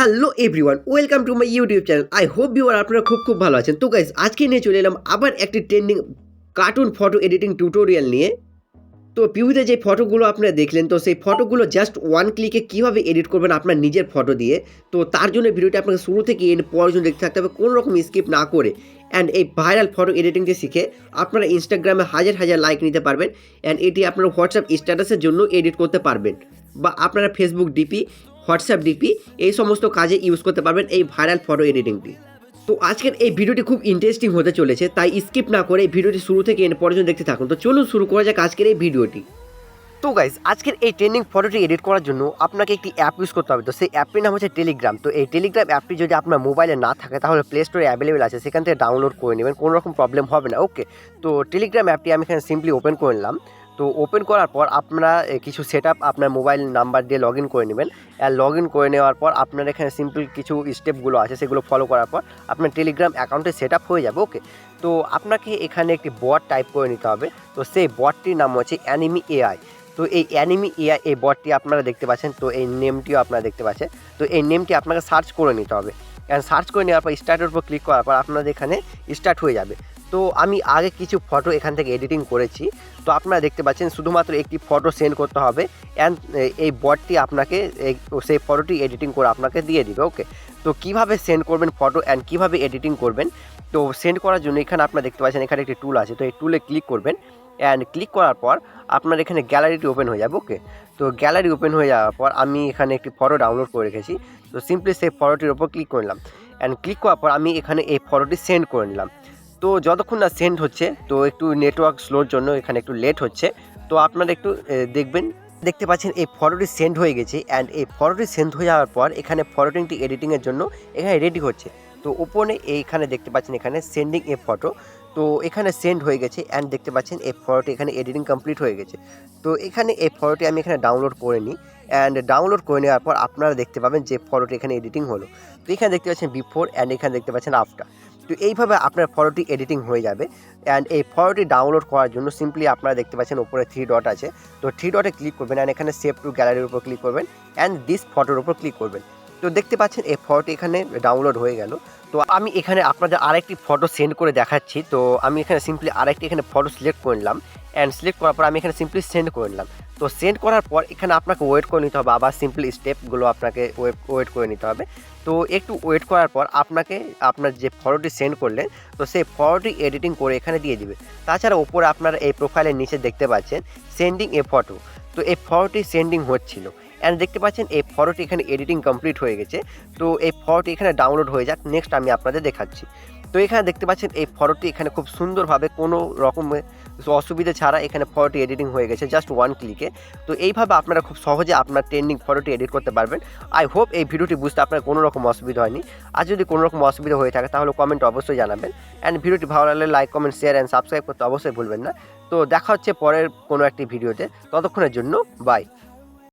Hello everyone, welcome to my YouTube channel. I hope you are আপনারা খুব ভালো আছেন। তো গাইস, আজকে নিয়ে চলে এলাম আবার একটি trending cartoon photo editing tutorial নিয়ে। তো পিউতে যে ফটোগুলো আপনারা দেখলেন, তো সেই ফটোগুলো জাস্ট ওয়ান ক্লিকে কীভাবে এডিট করবেন আপনার নিজের ফটো দিয়ে। তো তার জন্য ভিডিওটি আপনাকে শুরু থেকে এন্ড পর্যন্ত দেখতে থাকতে হবে, কোনো রকম স্কিপ না করে। অ্যান্ড এই ভাইরাল ফটো এডিটিংটি শিখে আপনারা ইনস্টাগ্রামে হাজার লাইক নিতে পারবেন। অ্যান্ড এটি আপনারা হোয়াটসঅ্যাপ স্ট্যাটাসের জন্য এডিট করতে পারবেন, বা আপনারা ফেসবুক ডিপি, হোয়াটসঅ্যাপ ডিপি এই সমস্ত কাজে ইউজ করতে পারবেন এই ভাইরাল ফটো এডিটিংটি। তো আজকের এই ভিডিওটি খুব ইন্টারেস্টিং হতে চলেছে, তাই স্কিপ না করে এই ভিডিওটি শুরু থেকে এন্ড পর্যন্ত দেখতে থাকুন। তো চলুন শুরু করা যাক আজকের এই ভিডিওটি। তো গাইজ, আজকের এই ট্রেন্ডিং ফটোটি এডিট করার জন্য আপনাকে একটি অ্যাপ ইউজ করতে হবে। তো সেই অ্যাপটির নাম হচ্ছে টেলিগ্রাম। তো এই টেলিগ্রাম অ্যাপটি যদি আপনার মোবাইলে না থাকে তাহলে প্লে স্টোরে অ্যাভেলেবেল আছে, সেখান থেকে ডাউনলোড করে নেবেন, কোনো রকম প্রবলেম হবে না। ওকে, তো টেলিগ্রাম অ্যাপটি আমি এখানে সিম্পলি ওপেন করে নিলাম। তো ওপেন করার পর আপনারা কিছু সেট আপনার মোবাইল নাম্বার দিয়ে লগ ইন করে নেবেন। আর লগ ইন করে নেওয়ার পর আপনার এখানে সিম্পল কিছু স্টেপগুলো আছে, সেগুলো ফলো করার পর আপনার টেলিগ্রাম অ্যাকাউন্টে সেট হয়ে যাবে। ওকে, তো আপনাকে এখানে একটি বট টাইপ করে নিতে হবে। তো সেই বটটির নাম হচ্ছে অ্যানিমি এআই। তো এই অ্যানিমি এআই এই বটটি আপনারা দেখতে পাচ্ছেন, তো এই নেমটিও আপনারা দেখতে পাচ্ছেন। তো এই নেমটি আপনাকে সার্চ করে নিতে হবে। অ্যান্ড সার্চ করে নেওয়ার পর স্টার্টের উপর ক্লিক করার পর আপনাদের এখানে স্টার্ট হয়ে যাবে। তো আমি আগে কিছু ফটো এখান থেকে এডিটিং করেছি, তো আপনারা দেখতে পাচ্ছেন শুধুমাত্র একটি ফটো সেন্ড করতে হবে, অ্যান্ড এই বটটি আপনাকে সেই ফটোটি এডিটিং করে আপনাকে দিয়ে দিবে। ওকে, তো কীভাবে সেন্ড করবেন ফটো অ্যান্ড কীভাবে এডিটিং করবেন, তো সেন্ড করার জন্য এখানে আপনারা দেখতে পাচ্ছেন এখানে একটি টুল আছে। তো এই টুলে ক্লিক করবেন, অ্যান্ড ক্লিক করার পর আপনার এখানে গ্যালারিটি ওপেন হয়ে যাবে। ওকে, তো গ্যালারি ওপেন হয়ে যাওয়ার পর আমি এখানে একটি ফটো ডাউনলোড করে রেখেছি। তো সিম্পলি সেই ফটোটির ওপর ক্লিক করে নিলাম, অ্যান্ড ক্লিক করার পর আমি এখানে এই ফটোটি সেন্ড করে নিলাম। তো যতক্ষণ না সেন্ড হচ্ছে, তো একটু নেটওয়ার্ক স্লোর জন্য এখানে একটু লেট হচ্ছে। তো আপনারা একটু দেখতে পাচ্ছেন এই ফটোটি সেন্ড হয়ে গেছে। অ্যান্ড এই ফটোটি সেন্ড হয়ে যাওয়ার পর এখানে ফটোটি এডিটিংয়ের জন্য এখানে রেডি হচ্ছে। তো ওপরে এইখানে দেখতে পাচ্ছেন এখানে সেন্ডিং এ ফটো, তো এখানে সেন্ড হয়ে গেছে। অ্যান্ড দেখতে পাচ্ছেন এই ফটোটি এখানে এডিটিং কমপ্লিট হয়ে গেছে। তো এখানে এই ফটোটি আমি এখানে ডাউনলোড করে নিই, অ্যান্ড ডাউনলোড করে নেওয়ার পর আপনারা দেখতে পাবেন যে ফটোটি এখানে এডিটিং হলো। তো এখানে দেখতে পাচ্ছেন বিফোর, অ্যান্ড এখানে দেখতে পাচ্ছেন আফটার। তো এইভাবে আপনার ফটোটি এডিটিং হয়ে যাবে। অ্যান্ড এই ফটোটি ডাউনলোড করার জন্য সিম্পলি আপনারা দেখতে পাচ্ছেন ওপরে 3 ডট আছে। তো 3 ডটে ক্লিক করবেন, অ্যান্ড এখানে সেভ টু গ্যালারির উপর ক্লিক করবেন, অ্যান্ড দিস ফটোর উপর ক্লিক করবেন। তো দেখতে পাচ্ছেন এই ফটোটি এখানে ডাউনলোড হয়ে গেল। তো আমি এখানে আপনাদের আরেকটি ফটো সেন্ড করে দেখাচ্ছি। তো আমি এখানে সিম্পলি আরেকটি এখানে ফটো সিলেক্ট করে নিলাম, অ্যান্ড সিলেক্ট করার পর আমি এখানে সিম্পলি সেন্ড করে নিলাম। তো সেন্ড করার পর এখানে আপনাকে ওয়েট করে নিতে হবে, আবার সিম্পলি স্টেপগুলো আপনাকে ওয়েট করে নিতে হবে। তো একটু ওয়েট করার পর আপনাকে আপনার যে ফটোটি সেন্ড করলেন, তো সেই ফটোটি এডিটিং করে এখানে দিয়ে দিবে। তাছাড়া ওপরে আপনারা এই প্রোফাইলের নিচে দেখতে পাচ্ছেন সেন্ডিং এ ফটো। তো এই ফটোটি সেন্ডিং হচ্ছিল, অ্যান্ড দেখতে পাচ্ছেন এই ফটোটি এখানে এডিটিং কমপ্লিট হয়ে গেছে। তো এই ফটোটি এখানে ডাউনলোড হয়ে যাক, নেক্সট আমি আপনাদের দেখাচ্ছি। তো এখানে দেখতে পাচ্ছেন এই ফটোটি এখানে খুব সুন্দরভাবে কোনো রকমের অসুবিধা ছাড়া এখানে ফটোটি এডিটিং হয়ে গেছে জাস্ট ওয়ান ক্লিকে। তো এইভাবে আপনারা খুব সহজে আপনার ট্রেন্ডিং ফটোটি এডিট করতে পারবেন। আই হোপ এই ভিডিওটি বুঝতে আপনার কোনো রকম অসুবিধা হয়নি। আর যদি কোনো রকম অসুবিধা হয়ে থাকে তাহলে কমেন্ট অবশ্যই জানাবেন। অ্যান্ড ভিডিওটি ভালো লাগলে like, comment, share and subscribe করতে অবশ্যই ভুলবেন না। তো দেখা হচ্ছে পরের কোনো একটি ভিডিওতে, ততক্ষণের জন্য বাই।